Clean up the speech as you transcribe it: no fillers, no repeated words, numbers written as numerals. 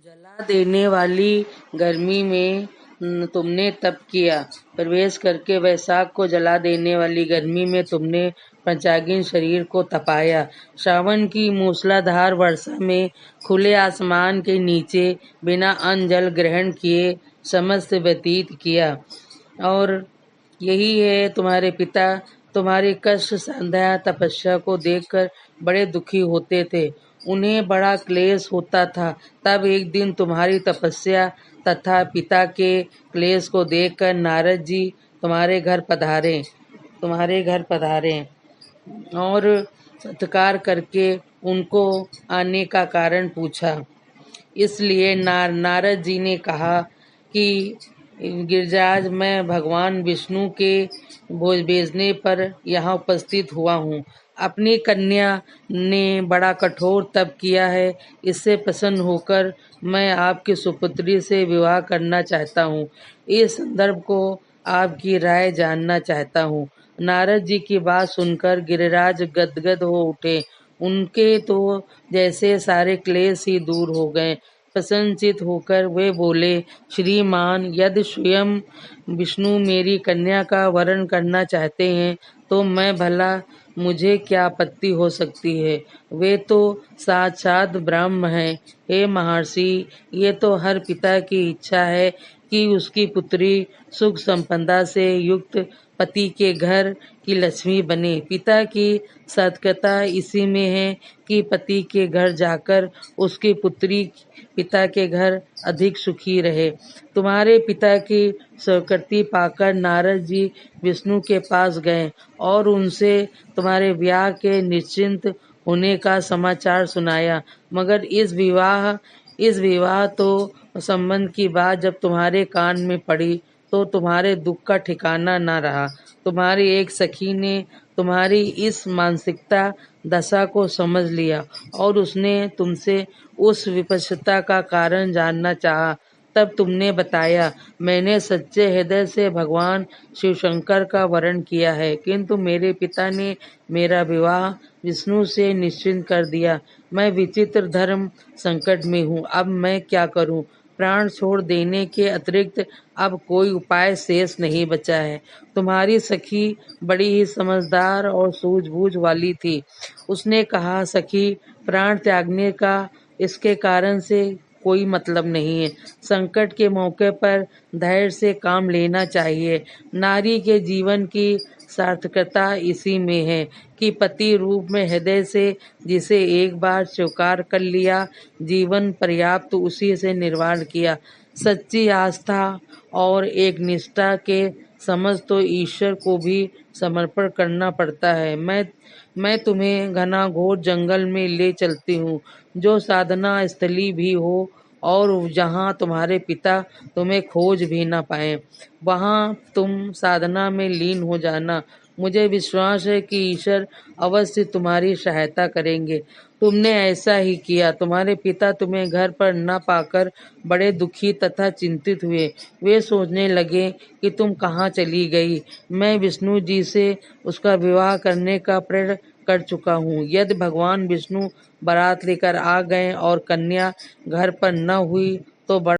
जला देने वाली गर्मी में तुमने तप किया, प्रवेश करके वैशाख को जला देने वाली गर्मी में तुमने पंचाग्नि शरीर को तपाया। श्रावण की मूसलाधार वर्षा में खुले आसमान के नीचे बिना अन्न जल ग्रहण किए समस्त व्यतीत किया। और यही है तुम्हारे पिता तुम्हारी कष्ट साध्या तपस्या को देखकर बड़े दुखी होते थे, उन्हें बड़ा क्लेश होता था। तब एक दिन तुम्हारी तपस्या तथा पिता के क्लेश को देखकर नारद जी तुम्हारे घर पधारे और सत्कार करके उनको आने का कारण पूछा। इसलिए नारद जी ने कहा कि गिरिराज, मैं भगवान विष्णु के भोज भेजने पर यहाँ उपस्थित हुआ हूँ। अपनी कन्या ने बड़ा कठोर तप किया है, इससे प्रसन्न होकर मैं आपकी सुपुत्री से विवाह करना चाहता हूँ। इस संदर्भ को आपकी राय जानना चाहता हूँ। नारद जी की बात सुनकर गिरिराज गदगद हो उठे। उनके तो जैसे सारे क्लेश ही दूर हो गए। प्रसन्नचित होकर वे बोले, श्रीमान, यदि स्वयं विष्णु मेरी कन्या का वरण करना चाहते हैं तो मैं भला, मुझे क्या आपत्ति हो सकती है। वे तो साक्षात ब्रह्म हैं। हे महर्षि, ये तो हर पिता की इच्छा है कि उसकी पुत्री सुख संपदा से युक्त पति के घर की लक्ष्मी बने। पिता की सतर्कता इसी में है कि पति के घर जाकर उसकी पुत्री पिता के घर अधिक सुखी रहे। तुम्हारे पिता की स्वीकृति पाकर नारद जी विष्णु के पास गए और उनसे तुम्हारे ब्याह के निश्चिंत होने का समाचार सुनाया। मगर इस विवाह तो संबंध की बात जब तुम्हारे कान में पड़ी तो तुम्हारे दुख का ठिकाना न रहा। तुम्हारी एक सखी ने तुम्हारी इस मानसिकता दशा को समझ लिया और उसने तुमसे उस विपश्यता का कारण जानना चाहा। तब तुमने बताया, मैंने सच्चे हृदय से भगवान शिवशंकर का वरण किया है, किंतु मेरे पिता ने मेरा विवाह विष्णु से निश्चित कर दिया। मैं विचित्र धर्म संकट में हूँ, अब मैं क्या करूँ। प्राण छोड़ देने के अतिरिक्त अब कोई उपाय शेष नहीं बचा है। तुम्हारी सखी बड़ी ही समझदार और सूझबूझ वाली थी। उसने कहा, सखी, प्राण त्यागने का इसके कारण से कोई मतलब नहीं है। संकट के मौके पर धैर्य से काम लेना चाहिए। नारी के जीवन की सार्थकता इसी में है कि पति रूप में हृदय से जिसे एक बार स्वीकार कर लिया, जीवन पर्याप्त उसी से निर्वाह किया। सच्ची आस्था और एक निष्ठा के समझ तो ईश्वर को भी समर्पण करना पड़ता है। मैं तुम्हें घना घोर जंगल में ले चलती हूँ, जो साधना स्थली भी हो और जहाँ तुम्हारे पिता तुम्हें खोज भी न पाए। वहाँ तुम साधना में लीन हो जाना। मुझे विश्वास है कि ईश्वर अवश्य तुम्हारी सहायता करेंगे। तुमने ऐसा ही किया। तुम्हारे पिता तुम्हें घर पर न पाकर बड़े दुखी तथा चिंतित हुए। वे सोचने लगे कि तुम कहाँ चली गई। मैं विष्णु जी से उसका विवाह करने का प्रण कर चुका हूँ। यदि भगवान विष्णु बारात लेकर आ गए और कन्या घर पर न हुई तो बड़ा